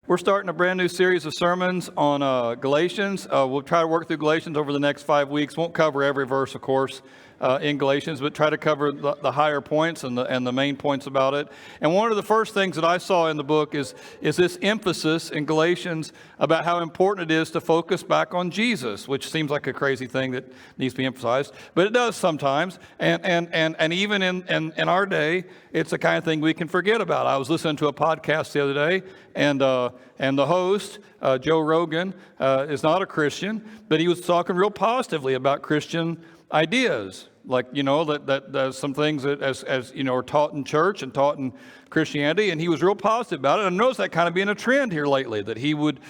We're starting a brand new series of sermons on Galatians. We'll try to work through Galatians over the next 5 weeks. Won't cover every verse, of course, in Galatians, but try to cover the higher points and the main points about it. And one of the first things that I saw in the book is this emphasis in Galatians about how important it is to focus back on Jesus, which seems like a crazy thing that needs to be emphasized, but it does sometimes. And even in our day, it's the kind of thing we can forget about. I was listening to a podcast the other day, and the host, Joe Rogan, is not a Christian, but he was talking real positively about Christian ideas. Like, you know, that some things that as you know, are taught in church and taught in Christianity, and he was real positive about it. And I noticed that kind of being a trend here lately, that he would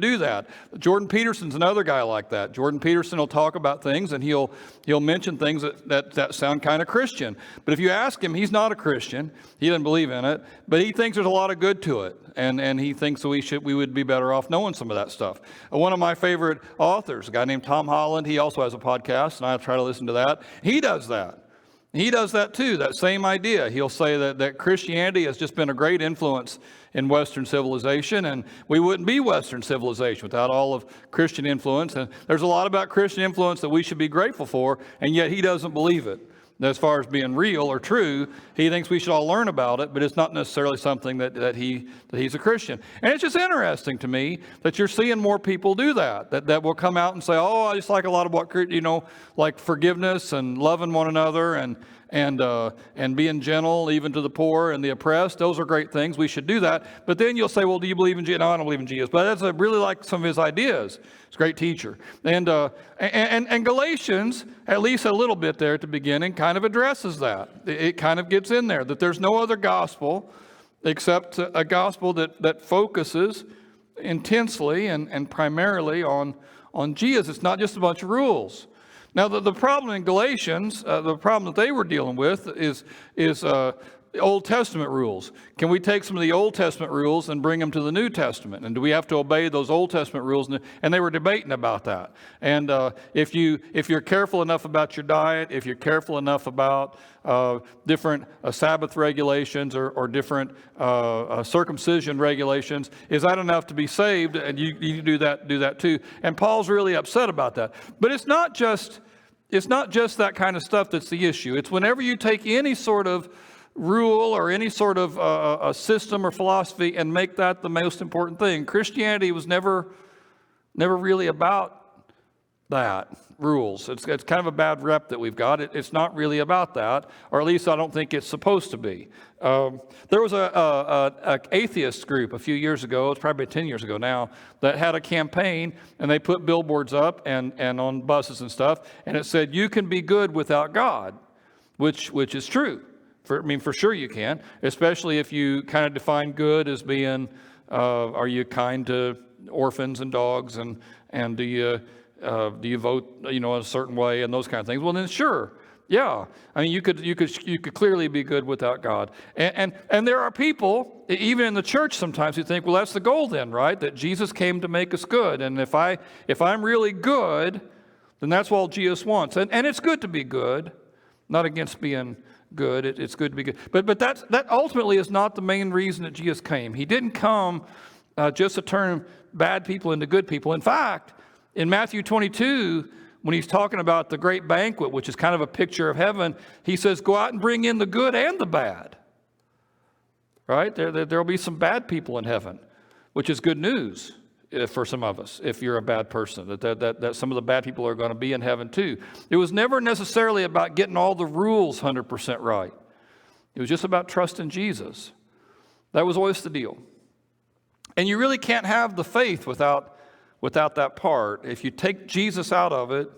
do that. Jordan Peterson's another guy like that. Jordan Peterson will talk about things, and he'll mention things that sound kind of Christian. But if you ask him, he's not a Christian. He doesn't believe in it, but he thinks there's a lot of good to it, and he thinks we would be better off knowing some of that stuff. One of my favorite authors, a guy named Tom Holland, he also has a podcast, and I try to listen to that. He does that. He does that too, that same idea. He'll say that Christianity has just been a great influence in Western civilization, and we wouldn't be Western civilization without all of Christian influence. And there's a lot about Christian influence that we should be grateful for, and yet he doesn't believe it. As far as being real or true, he thinks we should all learn about it, but it's not necessarily something that he's a Christian. And it's just interesting to me that you're seeing more people do that will come out and say, oh, I just like a lot of what, you know, like forgiveness and loving one another and being gentle even to the poor and the oppressed. Those are great things. We should do that. But then you'll say, well, do you believe in Jesus? No, I don't believe in Jesus. But I really like some of his ideas. He's a great teacher. And Galatians, at least a little bit there at the beginning, kind of addresses that. It kind of gets in there, that there's no other gospel except a gospel that focuses intensely and primarily on Jesus. It's not just a bunch of rules. Now, the problem in Galatians, the problem that they were dealing with is Old Testament rules. Can we take some of the Old Testament rules and bring them to the New Testament? And do we have to obey those Old Testament rules? And they were debating about that. And if you're careful enough about your diet, if you're careful enough about different Sabbath regulations or different circumcision regulations, is that enough to be saved? And you do that too. And Paul's really upset about that. But it's not just that kind of stuff that's the issue. It's whenever you take any sort of rule or any sort of a system or philosophy and make that the most important thing. Christianity was never really about that, rules. It's kind of a bad rep that we've got. It's not really about that, or at least I don't think it's supposed to be. There was a atheist group a few years ago, it's probably 10 years ago now, that had a campaign, and they put billboards up and on buses and stuff, and it said, "You can be good without God," which is true. For sure you can, especially if you kind of define good as being, are you kind to orphans and dogs, and do you vote, you know, in a certain way and those kind of things? Well, then sure, yeah. I mean, you could clearly be good without God, and there are people even in the church sometimes who think, well, that's the goal then, right? That Jesus came to make us good, and if I'm really good, then that's all Jesus wants, and it's good to be good, not against being good. It's good to be good. But that ultimately is not the main reason that Jesus came. He didn't come just to turn bad people into good people. In fact, in Matthew 22, when he's talking about the great banquet, which is kind of a picture of heaven, he says, go out and bring in the good and the bad. Right? There'll be some bad people in heaven, which is good news for some of us, if you're a bad person, that some of the bad people are going to be in heaven too. It was never necessarily about getting all the rules 100% right. It was just about trusting Jesus. That was always the deal. And you really can't have the faith without that part. If you take Jesus out of it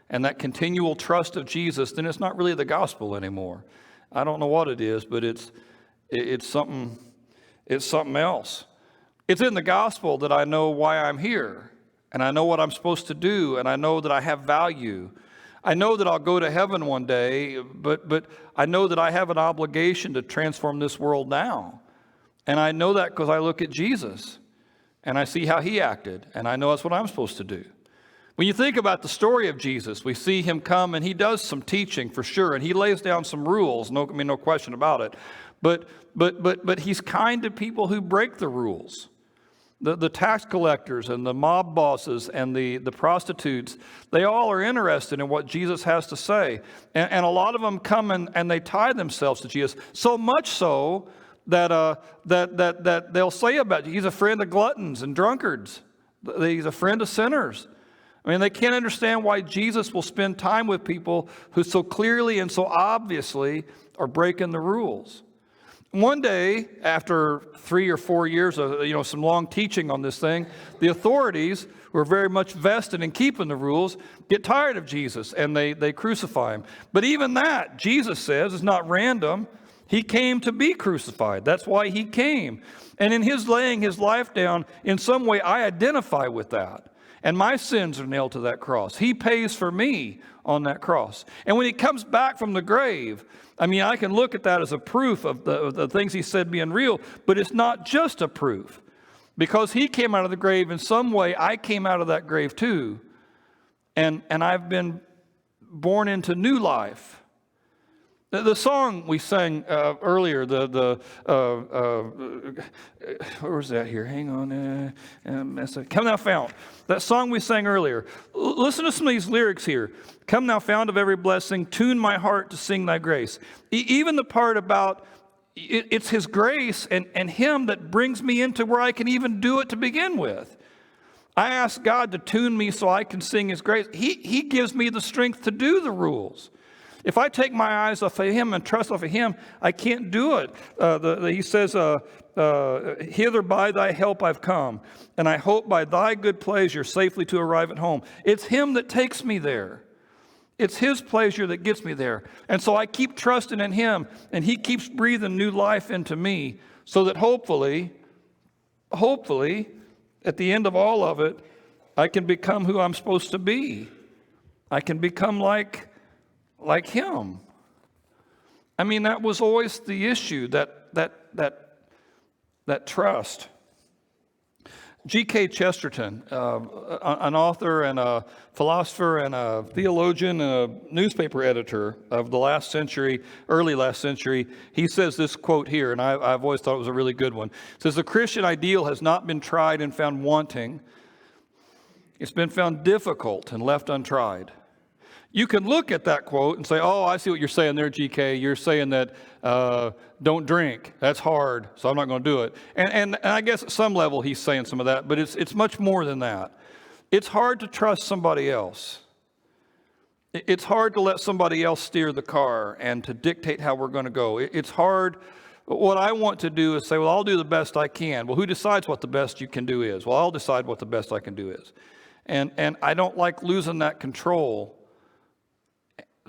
and that continual trust of Jesus, then it's not really the gospel anymore. I don't know what it is, but it's something else. It's in the gospel that I know why I'm here, and I know what I'm supposed to do, and I know that I have value. I know that I'll go to heaven one day, but I know that I have an obligation to transform this world now. And I know that because I look at Jesus, and I see how he acted, and I know that's what I'm supposed to do. When you think about the story of Jesus, we see him come, and he does some teaching for sure, and he lays down some rules, no question about it. But he's kind to people who break the rules. The tax collectors and the mob bosses and the prostitutes, they all are interested in what Jesus has to say. And a lot of them come and they tie themselves to Jesus, so much so that they'll say about you, he's a friend of gluttons and drunkards. He's a friend of sinners. I mean, they can't understand why Jesus will spend time with people who so clearly and so obviously are breaking the rules. One day, after 3 or 4 years of some long teaching on this thing, the authorities, who are very much vested in keeping the rules, get tired of Jesus and they crucify him. But even that, Jesus says, is not random. He came to be crucified. That's why he came. And in his laying his life down, in some way I identify with that. And my sins are nailed to that cross. He pays for me on that cross. And when he comes back from the grave, I mean, I can look at that as a proof of the things he said being real, but it's not just a proof. Because he came out of the grave in some way, I came out of that grave too. And I've been born into new life. The song we sang earlier, where was that here? Hang on. Come thou fount. That song we sang earlier. Listen to some of these lyrics here. Come thou fount of every blessing, tune my heart to sing thy grace. Even the part about it's his grace and him that brings me into where I can even do it to begin with. I ask God to tune me so I can sing his grace. He gives me the strength to do the rules. If I take my eyes off of him and trust off of him, I can't do it. He says, hither by thy help I've come, and I hope by thy good pleasure safely to arrive at home. It's him that takes me there. It's his pleasure that gets me there. And so I keep trusting in him, and he keeps breathing new life into me so that hopefully, at the end of all of it, I can become who I'm supposed to be. I can become like him. I mean, that was always the issue, that trust. G.K. Chesterton, an author and a philosopher and a theologian and a newspaper editor of the last century, early last century, he says this quote here, and I've always thought it was a really good one. It says, the Christian ideal has not been tried and found wanting. It's been found difficult and left untried. You can look at that quote and say, oh, I see what you're saying there, GK. You're saying that don't drink. That's hard, so I'm not going to do it. And I guess at some level he's saying some of that, but it's much more than that. It's hard to trust somebody else. It's hard to let somebody else steer the car and to dictate how we're going to go. It's hard. What I want to do is say, well, I'll do the best I can. Well, who decides what the best you can do is? Well, I'll decide what the best I can do is. And I don't like losing that control.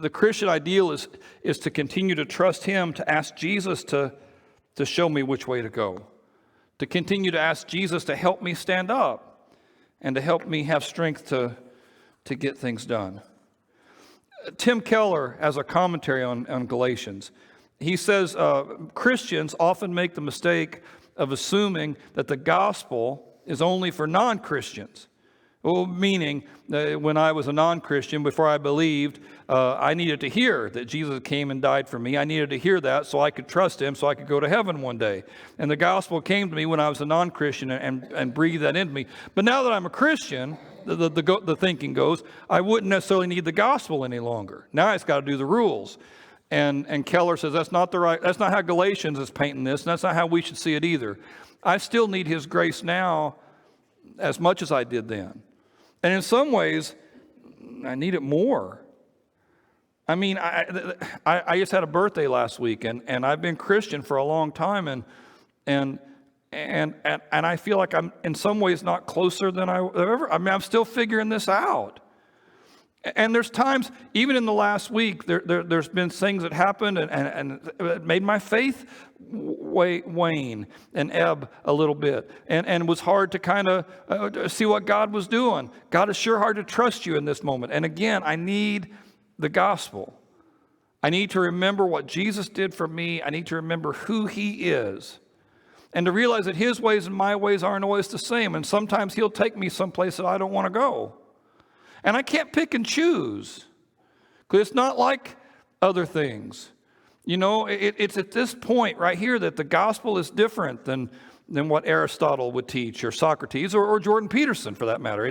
The Christian ideal is to continue to trust him, to ask Jesus to show me which way to go, to continue to ask Jesus to help me stand up and to help me have strength to get things done. Tim Keller has a commentary on Galatians. He says Christians often make the mistake of assuming that the gospel is only for non-Christians. Well, meaning when I was a non-Christian, before I believed, I needed to hear that Jesus came and died for me. I needed to hear that so I could trust him, so I could go to heaven one day. And the gospel came to me when I was a non-Christian and breathed that into me. But now that I'm a Christian, the thinking goes, I wouldn't necessarily need the gospel any longer. Now I just got to do the rules. And Keller says that's not how Galatians is painting this, and that's not how we should see it either. I still need his grace now as much as I did then. And in some ways, I need it more. I mean, I just had a birthday last week, and I've been Christian for a long time, and I feel like I'm in some ways not closer than I ever. I mean, I'm still figuring this out. And there's times, even in the last week, there's been things that happened and it made my faith wane and ebb a little bit. And it was hard to kind of see what God was doing. God is sure hard to trust you in this moment. And again, I need the gospel. I need to remember what Jesus did for me. I need to remember who he is. And to realize that his ways and my ways aren't always the same. And sometimes he'll take me someplace that I don't want to go. And I can't pick and choose, because it's not like other things. You know, it's at this point right here that the gospel is different than than what Aristotle would teach, or Socrates, or Jordan Peterson for that matter.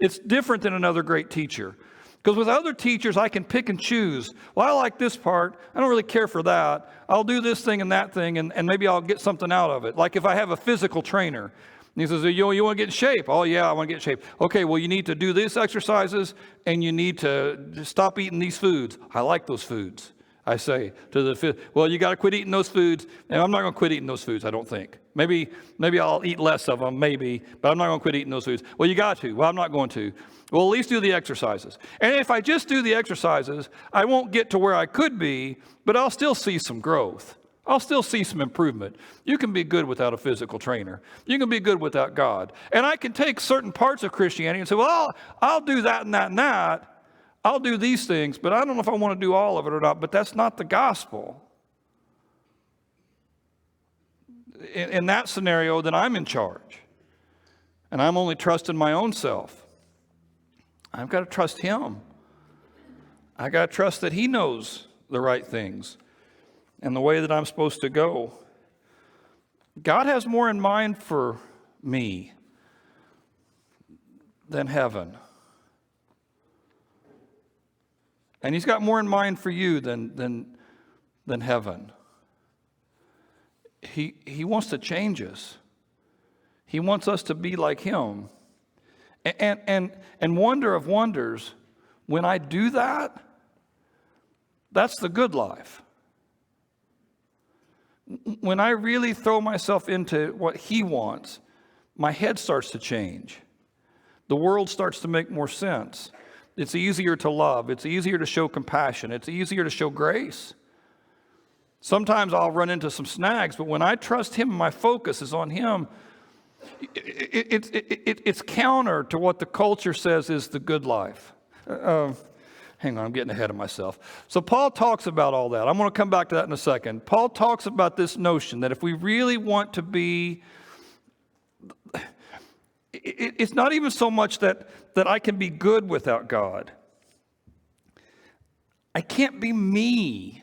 It's different than another great teacher. Because with other teachers, I can pick and choose. Well, I like this part. I don't really care for that. I'll do this thing and that thing, and maybe I'll get something out of it. Like if I have a physical trainer, and he says, you want to get in shape? Oh, yeah, I want to get in shape. Okay, well, you need to do these exercises, and you need to stop eating these foods. I like those foods. I say to the well, you got to quit eating those foods. And I'm not going to quit eating those foods, I don't think. Maybe I'll eat less of them, maybe, but I'm not going to quit eating those foods. Well, you got to. Well, I'm not going to. Well, at least do the exercises. And if I just do the exercises, I won't get to where I could be, but I'll still see some growth. I'll still see some improvement. You can be good without a physical trainer. You can be good without God. And I can take certain parts of Christianity and say, well, I'll do that and that and that. I'll do these things, but I don't know if I want to do all of it or not. But that's not the gospel. In that scenario, then I'm in charge. And I'm only trusting my own self. I've got to trust him. I've got to trust that he knows the right things and the way that I'm supposed to go. God has more in mind for me than heaven. And he's got more in mind for you than heaven. He wants to change us. He wants us to be like him. And wonder of wonders, when I do that, that's the good life. When I really throw myself into what he wants, my head starts to change. The world starts to make more sense. It's easier to love. It's easier to show compassion. It's easier to show grace. Sometimes I'll run into some snags, but when I trust him, my focus is on him. It's counter to what the culture says is the good life. Hang on, I'm getting ahead of myself. So Paul talks about all that. I'm going to come back to that in a second. Paul talks about this notion that if we really want to be, it's not even so much that I can be good without God. I can't be me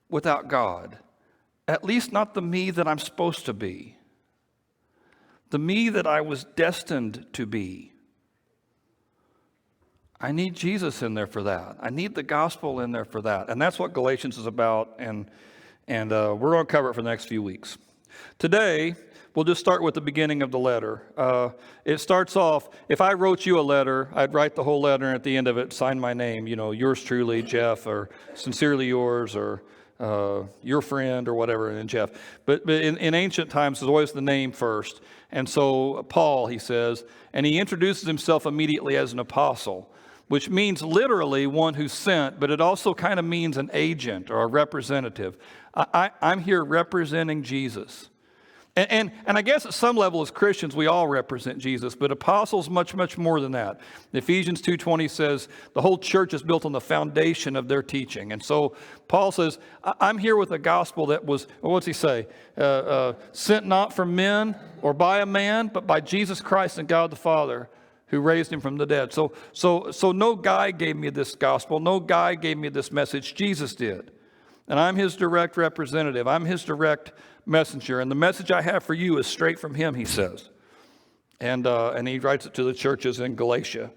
without God. At least not the me that I'm supposed to be. The me that I was destined to be. I need Jesus in there for that. I need the gospel in there for that. And that's what Galatians is about, and we're going to cover it for the next few weeks. Today, we'll just start with the beginning of the letter. It starts off, if I wrote you a letter, I'd write the whole letter, and at the end of it, sign my name, yours truly, Jeff, or sincerely yours, or your friend, or whatever, and Jeff. But in ancient times, there's always the name first. And so Paul, he says, and he introduces himself immediately as an apostle, which means literally one who's sent, but it also kind of means an agent or a representative. I'm here representing Jesus. And I guess at some level as Christians, we all represent Jesus, but apostles much, much more than that. Ephesians 2:20 says the whole church is built on the foundation of their teaching. And so Paul says, I'm here with a gospel that was, what's he say? Sent not from men or by a man, but by Jesus Christ and God the Father, who raised him from the dead. So no guy gave me this gospel. No guy gave me this message. Jesus did. And I'm his direct representative. I'm his direct messenger. And the message I have for you is straight from him, he says. And he writes it to the churches in Galatia.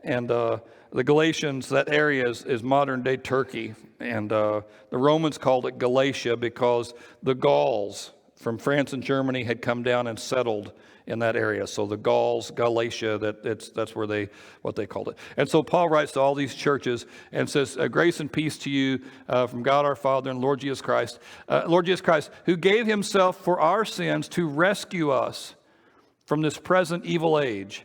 And the Galatians, that area is modern day Turkey. And the Romans called it Galatia because the Gauls from France and Germany had come down and settled in that area. So the Gauls, Galatia, that's where what they called it. And so Paul writes to all these churches and says, grace and peace to you from God our Father and Lord Jesus Christ. Lord Jesus Christ, who gave himself for our sins to rescue us from this present evil age,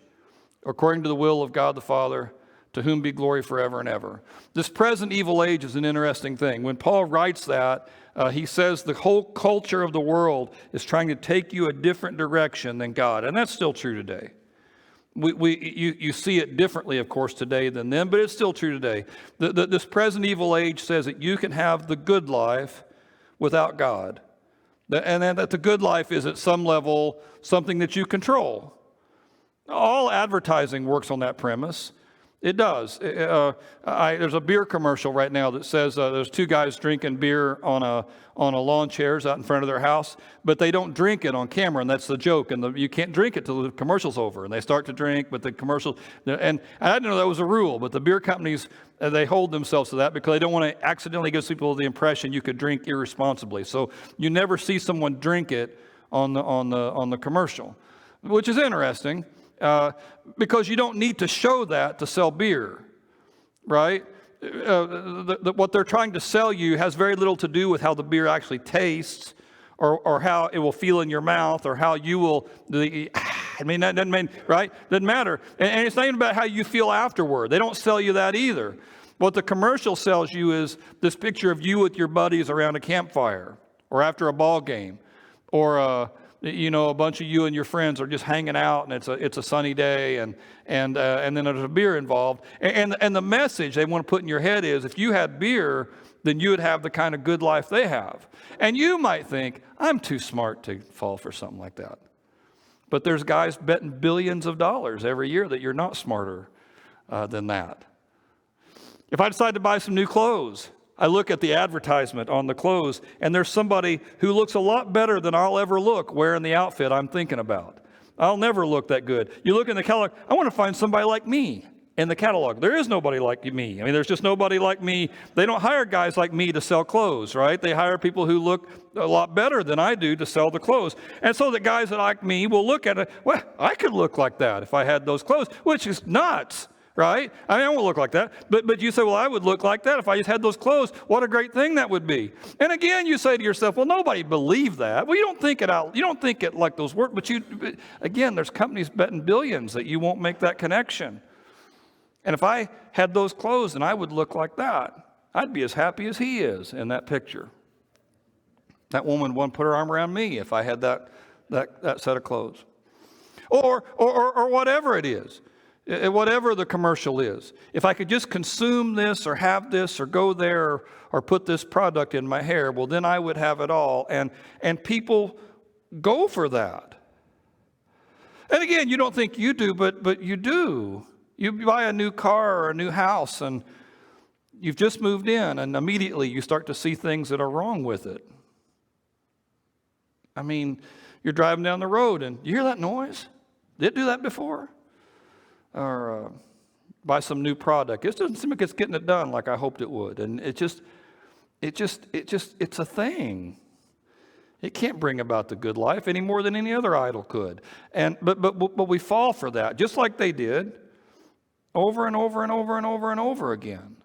according to the will of God the Father, to whom be glory forever and ever. This present evil age is an interesting thing. When Paul writes that, he says the whole culture of the world is trying to take you a different direction than God. And that's still true today. You see it differently, of course, today than then, but it's still true today. This present evil age says that you can have the good life without God. And that the good life is at some level something that you control. All advertising works on that premise. It does. There's a beer commercial right now that says there's two guys drinking beer on a lawn chairs out in front of their house, but they don't drink it on camera, and that's the joke. And you can't drink it till the commercial's over. And they start to drink, but the commercial, and I didn't know that was a rule, but the beer companies, they hold themselves to that because they don't want to accidentally give people the impression you could drink irresponsibly. So you never see someone drink it on the commercial, which is interesting. Because you don't need to show that to sell beer, right? What they're trying to sell you has very little to do with how the beer actually tastes or how it will feel in your mouth or how you will, that doesn't mean, right? Doesn't matter. And it's not even about how you feel afterward. They don't sell you that either. What the commercial sells you is this picture of you with your buddies around a campfire or after a ball game or a bunch of you and your friends are just hanging out, and it's a sunny day, and then there's a beer involved. And the message they want to put in your head is, if you had beer, then you would have the kind of good life they have. And you might think, I'm too smart to fall for something like that. But there's guys betting billions of dollars every year that you're not smarter than that. If I decide to buy some new clothes, I look at the advertisement on the clothes, and there's somebody who looks a lot better than I'll ever look wearing the outfit I'm thinking about. I'll never look that good. You look in the catalog, I want to find somebody like me in the catalog. There is nobody like me. I mean, there's just nobody like me. They don't hire guys like me to sell clothes, right? They hire people who look a lot better than I do to sell the clothes. And so the guys that like me will look at it, well, I could look like that if I had those clothes, which is nuts. Right? I mean, I won't look like that. But you say, well, I would look like that if I just had those clothes. What a great thing that would be. And again, you say to yourself, well, nobody believed that. Well, you don't think it out. You don't think it like those work. But again, there's companies betting billions that you won't make that connection. And if I had those clothes and I would look like that, I'd be as happy as he is in that picture. That woman wouldn't put her arm around me if I had that set of clothes. Or whatever it is. Whatever the commercial is. If I could just consume this or have this or go there or put this product in my hair, well, then I would have it all. And people go for that. And again, you don't think you do, but you do. You buy a new car or a new house and you've just moved in and immediately you start to see things that are wrong with it. I mean, you're driving down the road and you hear that noise? Did it do that before? Or buy some new product. It doesn't seem like it's getting it done like I hoped it would. And it's a thing. It can't bring about the good life any more than any other idol could. But we fall for that, just like they did, over and over and over and over and over again.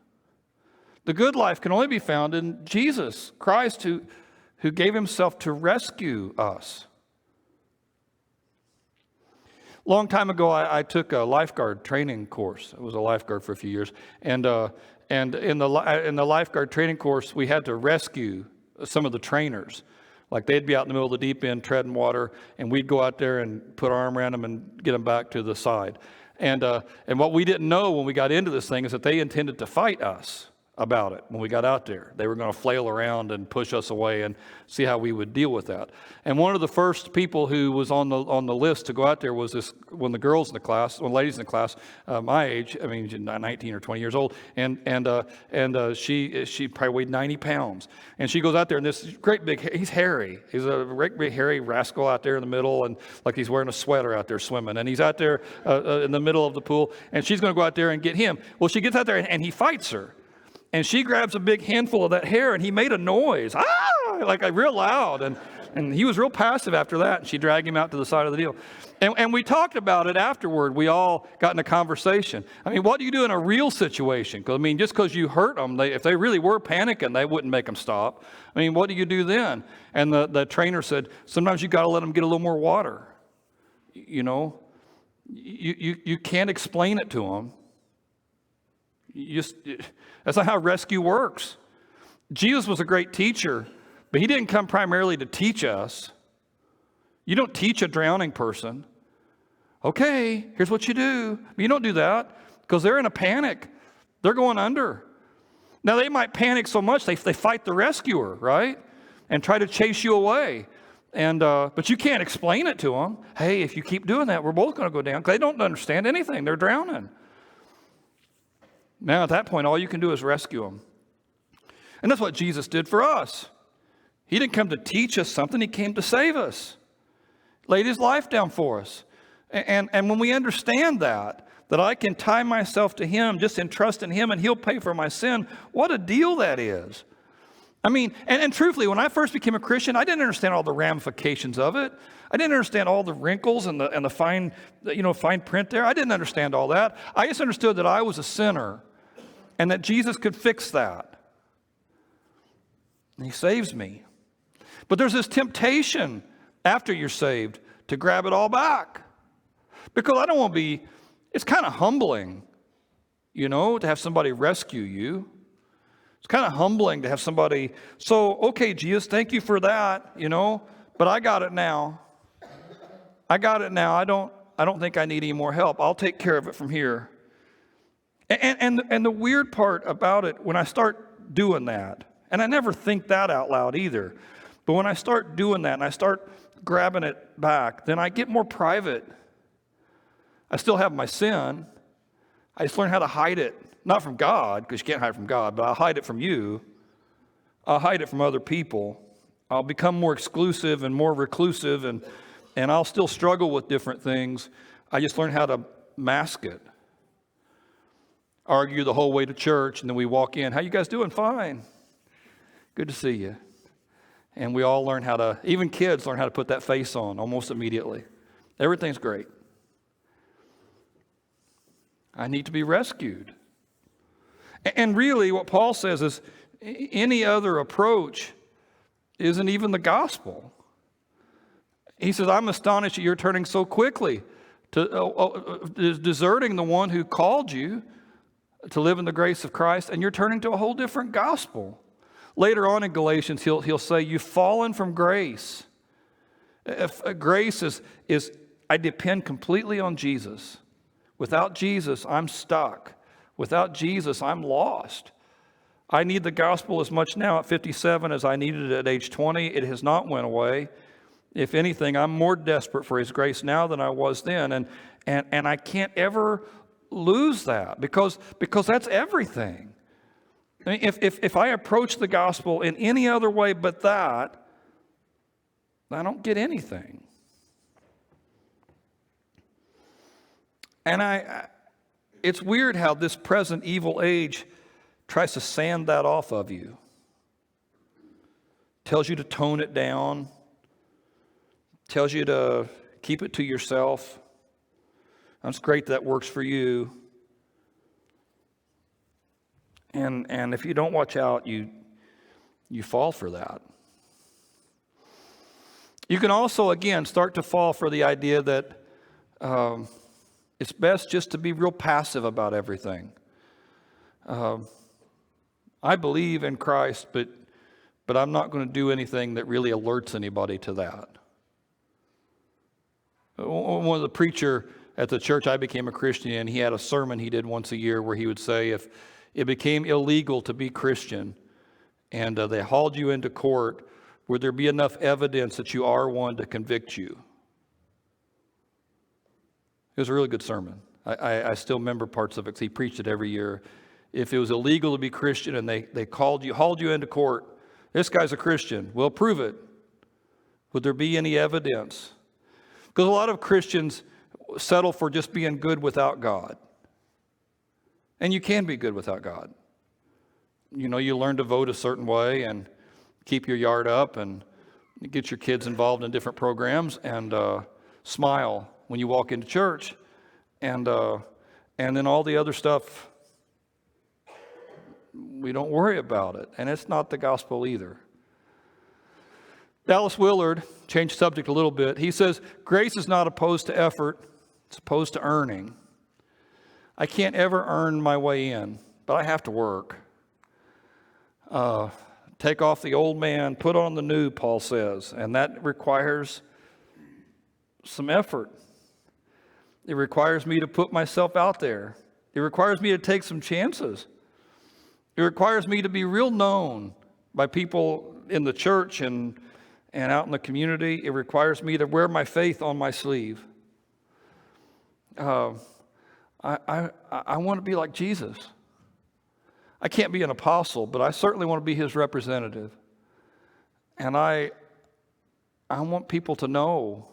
The good life can only be found in Jesus Christ, who gave himself to rescue us. Long time ago, I took a lifeguard training course. I was a lifeguard for a few years, and in the lifeguard training course, we had to rescue some of the trainers. Like they'd be out in the middle of the deep end treading water, and we'd go out there and put our arm around them and get them back to the side. And what we didn't know when we got into this thing is that they intended to fight us about it when we got out there. They were going to flail around and push us away and see how we would deal with that. And one of the first people who was on the list to go out there was one ladies in the class, my age, I mean 19 or 20 years old, and she probably weighed 90 pounds. And she goes out there, and this great big, he's hairy. He's a great big hairy rascal out there in the middle, and like he's wearing a sweater out there swimming. And he's out there in the middle of the pool, and she's going to go out there and get him. Well, she gets out there, and he fights her. And she grabs a big handful of that hair, and he made a noise, like real loud. And he was real passive after that, and she dragged him out to the side of the deal. And we talked about it afterward. We all got in a conversation. I mean, what do you do in a real situation? Because, I mean, just because you hurt them, if they really were panicking, they wouldn't make them stop. I mean, what do you do then? And the trainer said, sometimes you got to let them get a little more water. You know, you can't explain it to them. That's not how rescue works. Jesus was a great teacher, but he didn't come primarily to teach us. You don't teach a drowning person. Okay, here's what you do. But you don't do that because they're in a panic. They're going under. Now, they might panic so much they fight the rescuer, right? And try to chase you away. But you can't explain it to them. Hey, if you keep doing that, we're both going to go down. Because they don't understand anything. They're drowning. Now, at that point, all you can do is rescue them. And that's what Jesus did for us. He didn't come to teach us something. He came to save us. Laid his life down for us. And when we understand that I can tie myself to him, just entrust in him, and he'll pay for my sin, what a deal that is. I mean, and truthfully, when I first became a Christian, I didn't understand all the ramifications of it. I didn't understand all the wrinkles and the fine, fine print there. I didn't understand all that. I just understood that I was a sinner and that Jesus could fix that. And he saves me. But there's this temptation after you're saved to grab it all back. Because I don't want to be, it's kind of humbling, to have somebody rescue you. It's kind of humbling to have somebody, okay, Jesus, thank you for that, but I got it now. I don't think I need any more help. I'll take care of it from here. And the weird part about it, when I start doing that, and I never think that out loud either, but when I start doing that and I start grabbing it back, then I get more private. I still have my sin. I just learn how to hide it. Not from God, because you can't hide from God, but I'll hide it from you. I'll hide it from other people. I'll become more exclusive and more reclusive, and I'll still struggle with different things. I just learn how to mask it. Argue the whole way to church, and then we walk in. How you guys doing? Fine. Good to see you. And we all learn how to, even kids learn how to put that face on almost immediately. Everything's great. I need to be rescued. And really what Paul says is any other approach isn't even the gospel. He says, I'm astonished that you're turning so quickly to deserting the one who called you to live in the grace of Christ, and you're turning to a whole different gospel. Later on in Galatians, he'll say, you've fallen from grace. Grace is I depend completely on Jesus. Without Jesus, I'm stuck. Without Jesus, I'm lost. I need the gospel as much now at 57 as I needed it at age 20. It has not went away. If anything, I'm more desperate for his grace now than I was then. And I can't ever lose that because that's everything. I mean, if I approach the gospel in any other way but that, I don't get anything. And it's weird how this present evil age tries to sand that off of you. Tells you to tone it down. Tells you to keep it to yourself. That's great that works for you. And if you don't watch out, you fall for that. You can also, again, start to fall for the idea that it's best just to be real passive about everything. I believe in Christ, but I'm not going to do anything that really alerts anybody to that. One of the preacher at the church I became a Christian in, he had a sermon he did once a year where he would say, if it became illegal to be Christian and they hauled you into court, would there be enough evidence that you are one to convict you? It was a really good sermon. I still remember parts of it because he preached it every year. If it was illegal to be Christian and they hauled you into court, this guy's a Christian, well, prove it. Would there be any evidence? Because a lot of Christians settle for just being good without God. And you can be good without God. You learn to vote a certain way and keep your yard up and get your kids involved in different programs and smile when you walk into church, and then all the other stuff, we don't worry about it, and it's not the gospel either. Dallas Willard changed subject a little bit. He says, grace is not opposed to effort, it's opposed to earning. I can't ever earn my way in, but I have to work. Take off the old man, put on the new, Paul says, and that requires some effort. It requires me to put myself out there. It requires me to take some chances. It requires me to be real known by people in the church and out in the community. It requires me to wear my faith on my sleeve. I want to be like Jesus. I can't be an apostle, but I certainly want to be his representative. And I want people to know.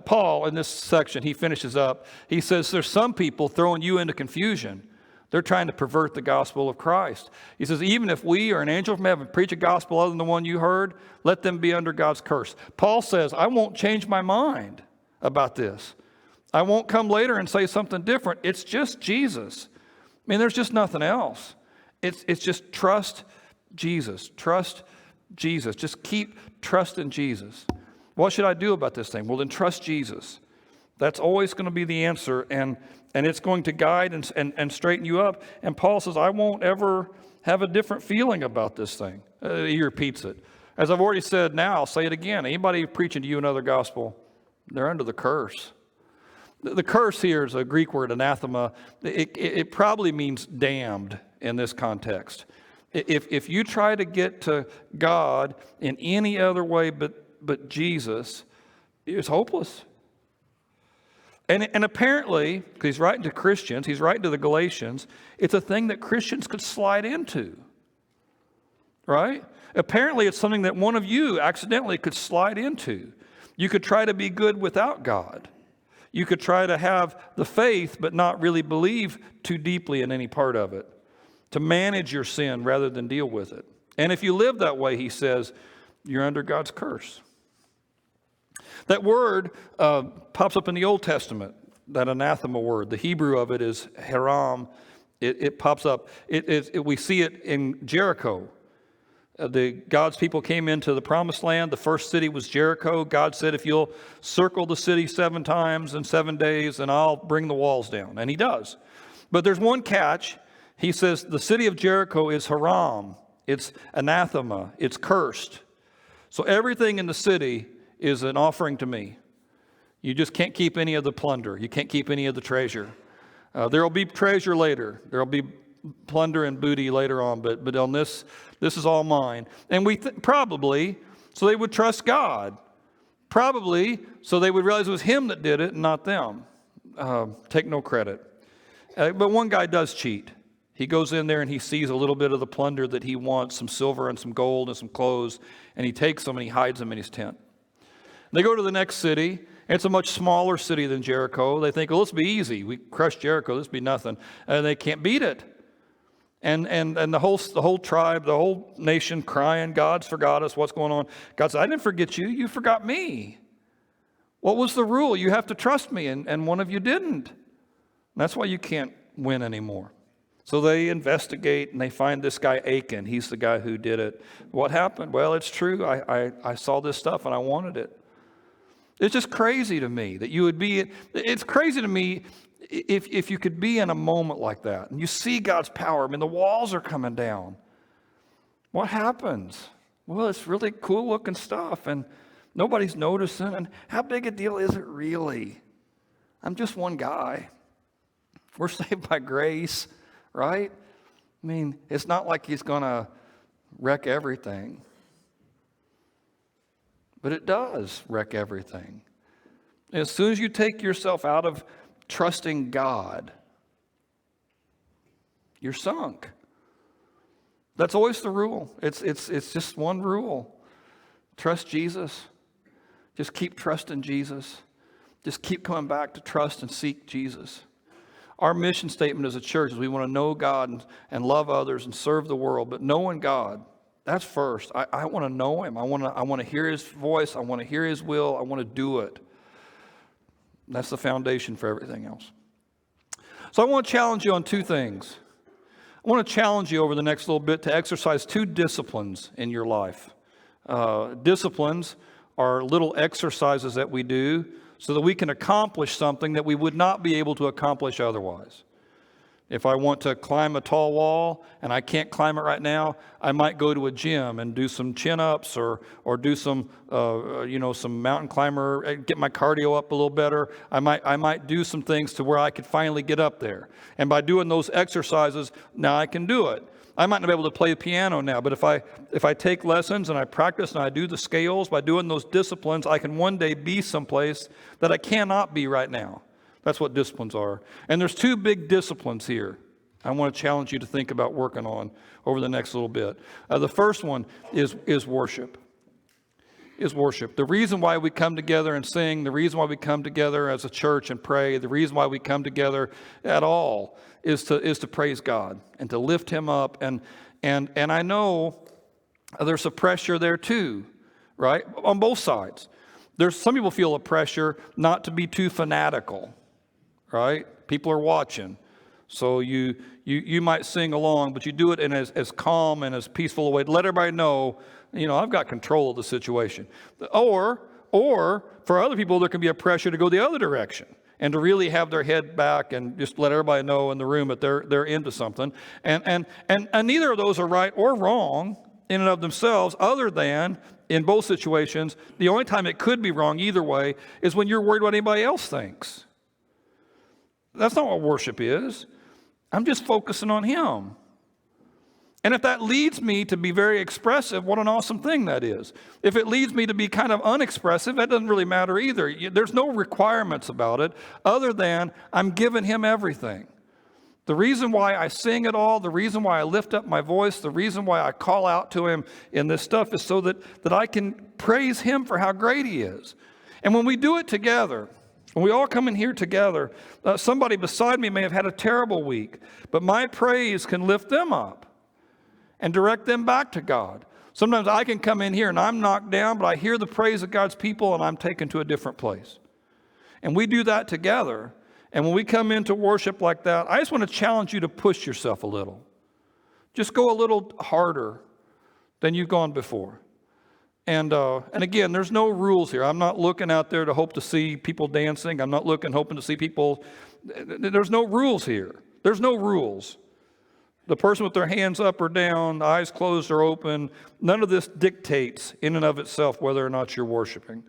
Paul, in this section, he finishes up. He says, there's some people throwing you into confusion. They're trying to pervert the gospel of Christ. He says, even if we or an angel from heaven preach a gospel other than the one you heard, let them be under God's curse. Paul says, I won't change my mind about this. I won't come later and say something different. It's just Jesus. I mean, there's just nothing else. It's just trust Jesus. Trust Jesus. Just keep trusting Jesus. What should I do about this thing? Well, then trust Jesus. That's always going to be the answer, and it's going to guide and straighten you up. And Paul says, I won't ever have a different feeling about this thing. He repeats it. As I've already said now, I'll say it again. Anybody preaching to you another gospel, they're under the curse. The curse here is a Greek word, anathema. It probably means damned in this context. If you try to get to God in any other way but Jesus, it's hopeless. And apparently, because he's writing to Christians, he's writing to the Galatians, it's a thing that Christians could slide into, right? Apparently, it's something that one of you accidentally could slide into. You could try to be good without God. You could try to have the faith but not really believe too deeply in any part of it, to manage your sin rather than deal with it. And if you live that way, he says, you're under God's curse. That word pops up in the Old Testament, that anathema word. The Hebrew of it is haram. It pops up. We see it in Jericho. God's people came into the promised land. The first city was Jericho. God said, if you'll circle the city 7 times in 7 days, then I'll bring the walls down. And he does. But there's one catch. He says, the city of Jericho is haram. It's anathema. It's cursed. So everything in the city is an offering to me. You just can't keep any of the plunder. You can't keep any of the treasure. There will be treasure later. There will be plunder and booty later on, but on this is all mine. And probably so they would trust God. Probably so they would realize it was him that did it and not them. Take no credit. But one guy does cheat. He goes in there and he sees a little bit of the plunder that he wants, some silver and some gold and some clothes, and he takes them and he hides them in his tent. They go to the next city. It's a much smaller city than Jericho. They think, well, this will be easy. We crushed Jericho. This will be nothing. And they can't beat it. And the whole tribe, the whole nation crying, God's forgot us. What's going on? God said, I didn't forget you. You forgot me. What was the rule? You have to trust me. And one of you didn't. And that's why you can't win anymore. So they investigate and they find this guy Achan. He's the guy who did it. What happened? Well, it's true. I saw this stuff and I wanted it. It's just crazy to me that you would be, it's crazy to me if you could be in a moment like that and you see God's power. I mean, the walls are coming down. What happens? Well, it's really cool looking stuff and nobody's noticing. And how big a deal is it really? I'm just one guy. We're saved by grace, right? I mean, it's not like he's going to wreck everything. But it does wreck everything. As soon as you take yourself out of trusting God, you're sunk. That's always the rule. It's just one rule. Trust Jesus. Just keep trusting Jesus. Just keep coming back to trust and seek Jesus. Our mission statement as a church is we want to know God and love others and serve the world, but knowing God, that's first. I want to know him. I want to hear his voice. I want to hear his will. I want to do it. That's the foundation for everything else. So I want to challenge you on 2 things. I want to challenge you over the next little bit to exercise 2 disciplines in your life. Disciplines are little exercises that we do so that we can accomplish something that we would not be able to accomplish otherwise. If I want to climb a tall wall and I can't climb it right now, I might go to a gym and do some chin-ups or do some some mountain climber, get my cardio up a little better. I might do some things to where I could finally get up there. And by doing those exercises, now I can do it. I might not be able to play the piano now, but if I take lessons and I practice and I do the scales, by doing those disciplines, I can one day be someplace that I cannot be right now. That's what disciplines are. And there's 2 big disciplines here I want to challenge you to think about working on over the next little bit. The first one is worship. Is worship. The reason why we come together and sing, the reason why we come together as a church and pray, the reason why we come together at all is to praise God and to lift him up. And I know there's a pressure there too, right? On both sides. There's some people feel a pressure not to be too fanatical, right? People are watching. So you might sing along, but you do it in as calm and as peaceful a way to let everybody know, I've got control of the situation. Or for other people, there can be a pressure to go the other direction and to really have their head back and just let everybody know in the room that they're into something. And neither of those are right or wrong in and of themselves, other than in both situations, the only time it could be wrong either way is when you're worried what anybody else thinks. That's not what worship is. I'm just focusing on him. And if that leads me to be very expressive, what an awesome thing that is. If it leads me to be kind of unexpressive, that doesn't really matter either. There's no requirements about it other than I'm giving him everything. The reason why I sing at all, the reason why I lift up my voice, the reason why I call out to him in this stuff is so that I can praise him for how great he is. And when we do it together, when we all come in here together, somebody beside me may have had a terrible week, but my praise can lift them up and direct them back to God. Sometimes I can come in here and I'm knocked down, but I hear the praise of God's people and I'm taken to a different place. And we do that together. And when we come into worship like that, I just want to challenge you to push yourself a little. Just go a little harder than you've gone before. And again, there's no rules here. I'm not looking out there to hope to see people dancing. I'm not hoping to see people. There's no rules here. There's no rules. The person with their hands up or down, eyes closed or open, none of this dictates in and of itself whether or not you're worshiping.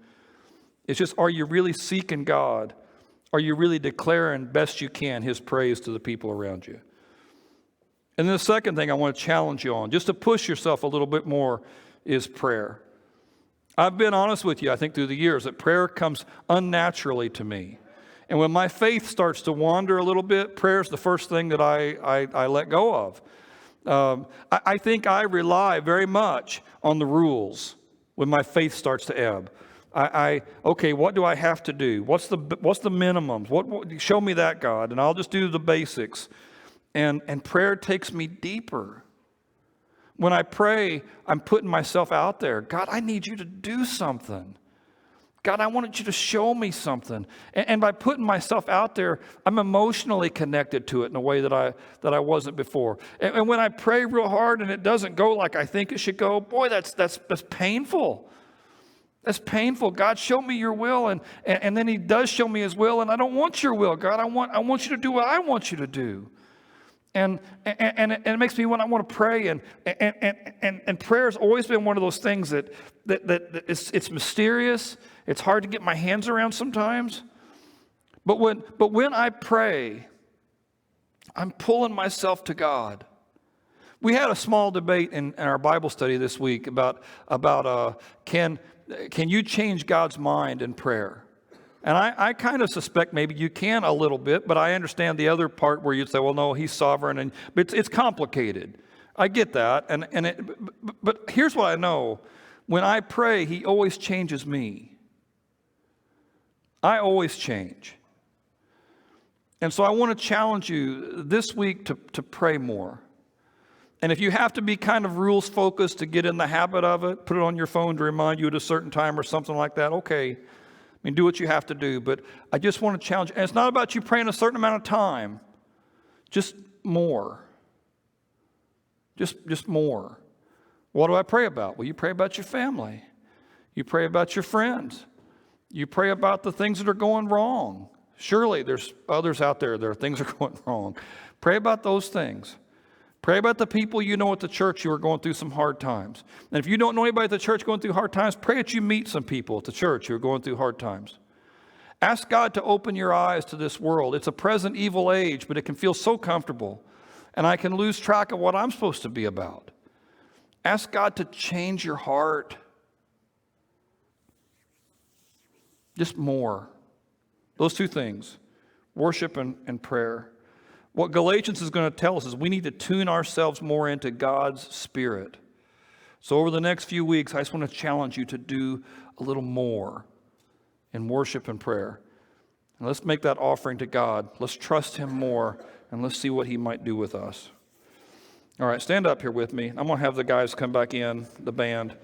It's just, are you really seeking God? Are you really declaring best you can his praise to the people around you? And then the second thing I want to challenge you on, just to push yourself a little bit more, is prayer. I've been honest with you, I think, through the years, that prayer comes unnaturally to me. And when my faith starts to wander a little bit, prayer is the first thing that I let go of. I think I rely very much on the rules when my faith starts to ebb. Okay, what do I have to do? What's the minimums? What show me that, God, and I'll just do the basics. And prayer takes me deeper. When I pray, I'm putting myself out there. God, I need you to do something. God, I wanted you to show me something. And by putting myself out there, I'm emotionally connected to it in a way that I wasn't before. And when I pray real hard and it doesn't go like I think it should go, boy, that's painful. That's painful. God, show me your will. And then he does show me his will, and I don't want your will, God. I want you to do what I want you to do. And it makes me want to pray. And prayer has always been one of those things that it's mysterious. It's hard to get my hands around sometimes. But when I pray, I'm pulling myself to God. We had a small debate in our Bible study this week about can you change God's mind in prayer? And I kind of suspect maybe you can a little bit, but I understand the other part where you'd say, well, no, he's sovereign, but it's complicated. I get that, but here's what I know. When I pray, he always changes me. I always change. And so I want to challenge you this week to pray more. And if you have to be kind of rules focused to get in the habit of it, put it on your phone to remind you at a certain time or something like that, okay. I mean, do what you have to do, but I just want to challenge you. And it's not about you praying a certain amount of time, just more. Just more. What do I pray about? Well, you pray about your family. You pray about your friends. You pray about the things that are going wrong. Surely there's others out there are things that are going wrong. Pray about those things. Pray about the people you know at the church who are going through some hard times. And if you don't know anybody at the church going through hard times, pray that you meet some people at the church who are going through hard times. Ask God to open your eyes to this world. It's a present evil age, but it can feel so comfortable. And I can lose track of what I'm supposed to be about. Ask God to change your heart. Just more. Those two things, worship and prayer. What Galatians is going to tell us is we need to tune ourselves more into God's Spirit. So over the next few weeks, I just want to challenge you to do a little more in worship and prayer. And let's make that offering to God. Let's trust Him more, and let's see what He might do with us. All right, stand up here with me. I'm going to have the guys come back in, the band.